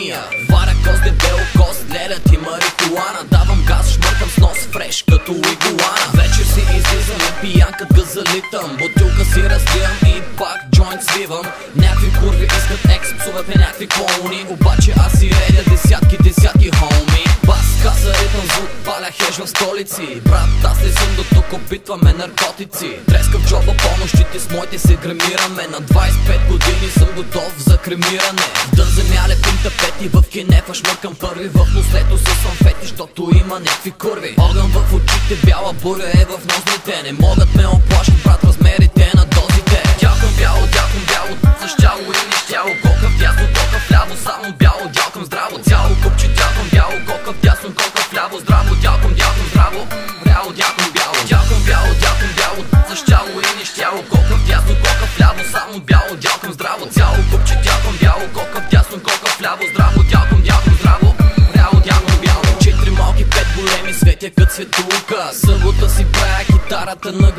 Германия. Варя кост, дебело кост, лелят и марихуана. Давам газ, шмъркам с нос фреш като игуана. Вечер си излизам и пиянкът га залитам. Бутилка си разливам и пак джойнт свивам. Някакви курви искат екс, псувате някакви клоуни. Обаче аз си редя десятки хоми. Бас, каза ритъм, звук, паля хеш в столици. Брат, аз ли съм до тук, опитваме наркотици. Треска в джоба по нощите, с моите се гремираме. На 25 години съм готов за кремиране. Дън земя лепим тапети, в кинефа шмъркам първи. В нослето си съм фетиш, защото има някакви курви. Огън в очите, бяла буря е в ноздрите. Не могат ме оплашат, брат, размерите на дозите. Дялкам бяло, защяло и нещяло. Кока вдясно, кока вляво, само бяло. Дялкам здраво, цяло купче, дялкам бяло. Кока вдясно, кока вляво, здраво. Дялкам здраво, ряло, дялкам бяло. Дялкам бяло, защяло и нещяло. Кока вдясно, кока вляво, само бяло. Дялкам здраво, цяло купче, дялкам бяло. Кока вдясно, кока вляво, здраво. Дялкам здраво, ряло, дялкам бяло. 4 малки, 5 големи, светя кът светулка. Събота си правя китарата на